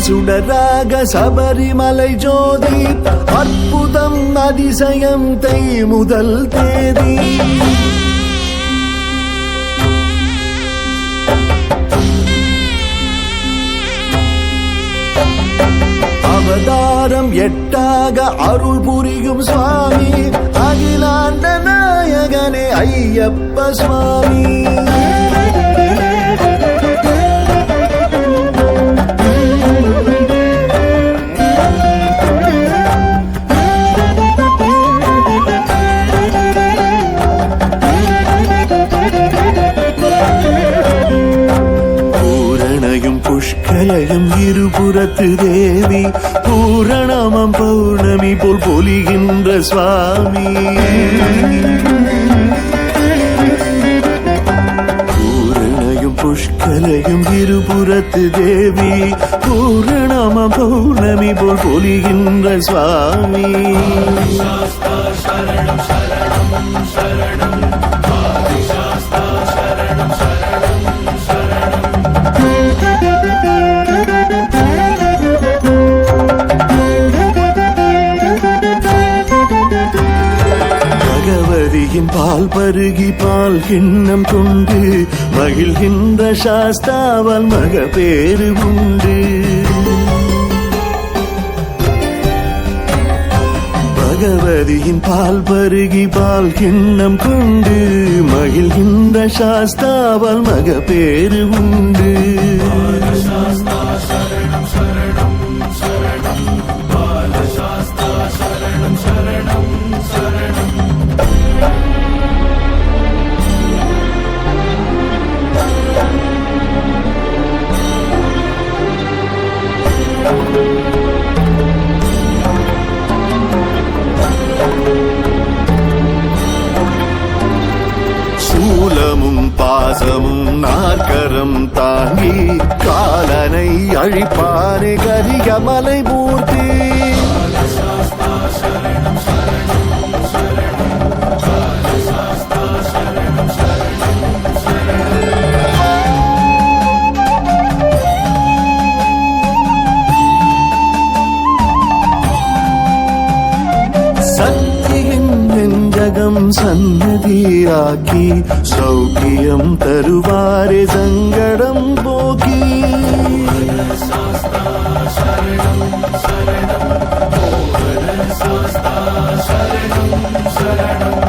சுடராக சபரிமலை ஜோதி அற்புதம் அதிசயம் தை முதல் தேதி அவதாரம் எட்டாக அருள் புரியும் சுவாமி அகிலாண்ட நாயகனே ஐயப்ப சுவாமி புஷ்கலையும் இருபுறத்து தேவி பூரணமம் பௌர்ணமி போல் பொலிகின்ற சுவாமி பூரணையும் புஷ்கலையும் இருபுறத்து தேவி பூரணமம் பௌர்ணமி போல் பொலிகின்ற சுவாமி சரணம் சரணம் சரணம் சரணம் பகவதியின் பால் பருகி பால் கிண்ணம் கொண்டு மகிழ்கின்ற சாஸ்தாவால் மக பேரு உண்டு பகவதியின் பால் பருகி பால் கிண்ணம் கொண்டு மகிழ்கின்ற சாஸ்தாவால் மக பேரு உண்டு சரணம் சரணம் சரணம் பாலசாஸ்தா சரணம் சரணம் சரணம் சூலமும் பாசமும் நாற்கரம் தாங்கி காலனை அழிப்பானே கரிகமலை மூர்த்தி சரணம் சரணம் சரணம் சரணம் சக்தியின் நெஞ்சகம் சன்னதியாக்கி சௌக்கியம் தருவாரே சங்கடம் போக்கி சரணம் சரணம் சரணம் சரணம்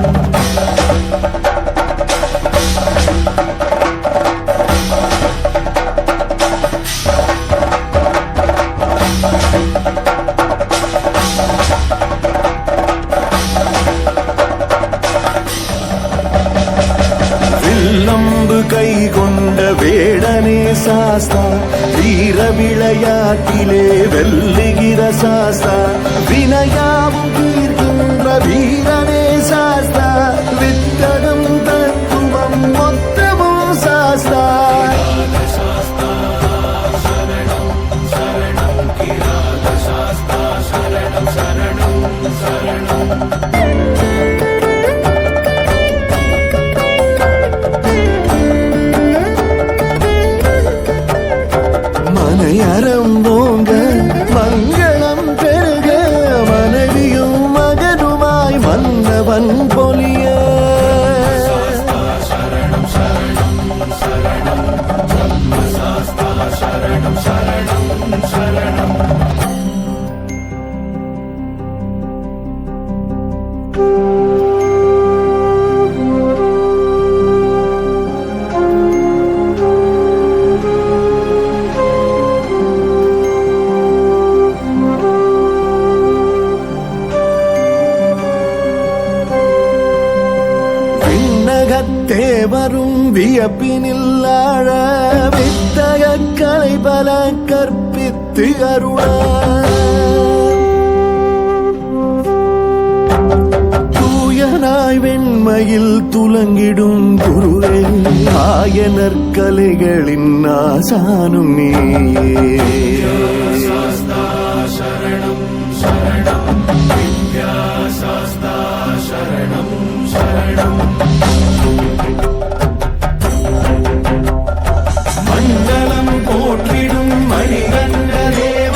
வில்லம்பு கை கொண்ட வேடனே சாஸ்தா வீர விளையாட்டிலே வெல்லுகிற சாஸ்தா வினையாவும் தீர்க்கின்ற வீரனே சாஸ்தா வித்தகம் தத்துவம் மொத்தமும் சாஸ்தா சரணம் சரணம் கிராத சாஸ்தா சரணம் சரணம் சரணம் மனையறம் போங்க மங்களம் பெருக மனைவியும் மகனுமாய் மன்னவன் பொலிய சரணம் சரணம் சரணம் சரணம் சரணம் சரணம் தேவரும் வியப்பினில் ஆழ வித்தக கலை பல கற்பித்து அருள தூயனாய் வெண்மையில் துலங்கிடும் குருவே ஆயனர் கலைகளின் ஆசானும் நீயே சரணம் சரணம் வித்யாசாஸ்தா சரணம் சரணம் மண்டலம் போற்றிடும் மணிகண்ட தேவ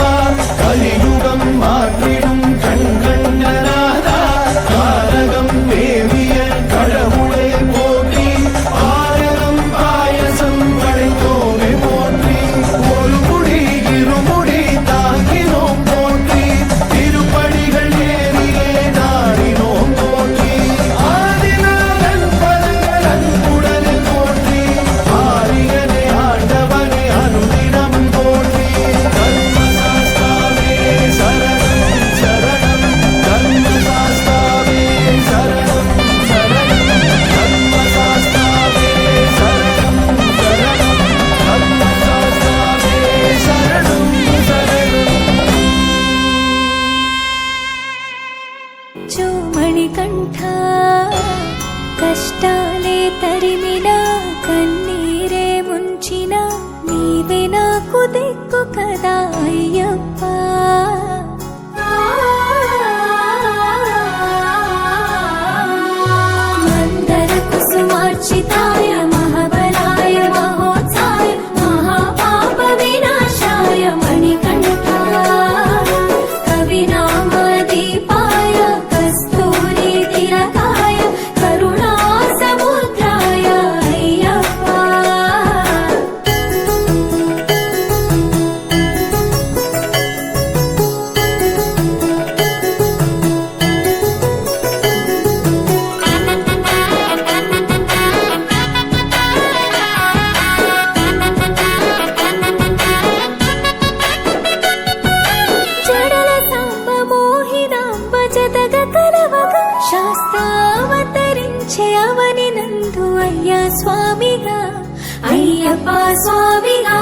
స్వామిగా అయ్యప్ప స్వామిగా